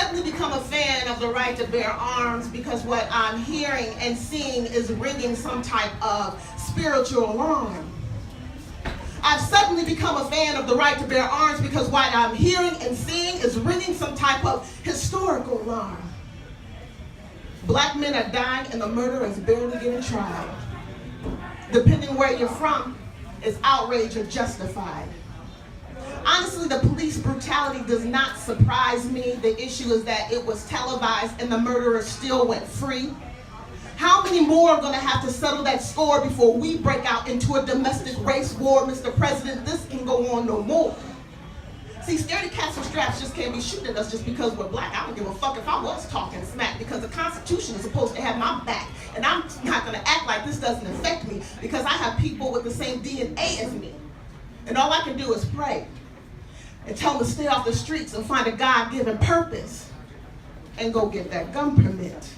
suddenly become a fan of the right to bear arms because what I'm hearing and seeing is ringing some type of spiritual alarm. I've suddenly become a fan of the right to bear arms because what I'm hearing and seeing is ringing some type of historical alarm. Black men are dying and the murder is barely getting tried. Depending where you're from, is outrage or justified? Honestly, the police brutality does not surprise me. The issue is that it was televised and the murderer still went free. How many more are going to have to settle that score before we break out into a domestic race war, Mr. President? This can go on no more. See, scaredy cats and straps just can't be shooting at us just because we're black. I don't give a fuck if I was talking smack because the Constitution is supposed to have my back. And I'm not going to act like this doesn't affect me because I have people with the same DNA as me. And all I can do is pray and tell them to stay off the streets and find a God-given purpose and go get that gun permit.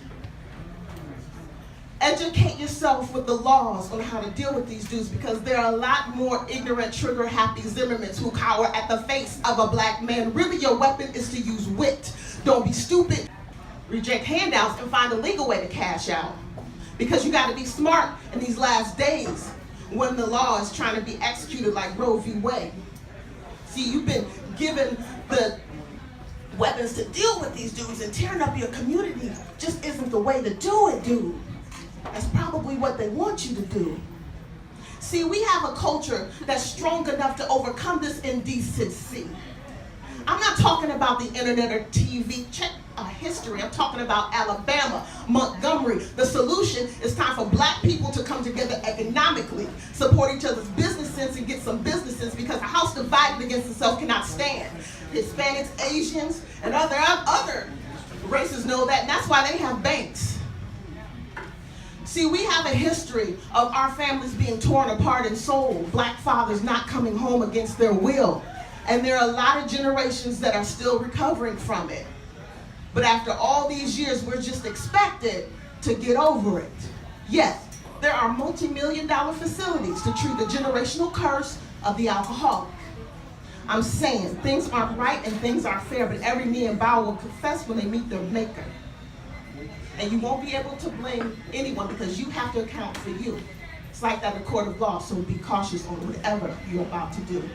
Educate yourself with the laws on how to deal with these dudes because there are a lot more ignorant, trigger-happy Zimmermans who cower at the face of a black man. Really, your weapon is to use wit. Don't be stupid. Reject handouts and find a legal way to cash out. Because you got to be smart in these last days when the law is trying to be executed like Roe v. Wade. See, you've been given the weapons to deal with these dudes and tearing up your community just isn't the way to do it, dude. That's probably what they want you to do. See, we have a culture that's strong enough to overcome this indecency. I'm not talking about the internet or TV. Check history. I'm talking about Alabama, Montgomery. The solution is time for black people to come together economically, support each other's business sense and get some businesses because a house divided against itself cannot stand. Hispanics, Asians, and other races know that, and that's why they have banks. See, we have a history of our families being torn apart and sold, black fathers not coming home against their will. And there are a lot of generations that are still recovering from it. But after all these years, we're just expected to get over it. Yes, there are multi-million-dollar facilities to treat the generational curse of the alcoholic. I'm saying things aren't right and things aren't fair, but every knee and bow will confess when they meet their maker. And you won't be able to blame anyone because you have to account for you. It's like that in a court of law, so be cautious on whatever you're about to do.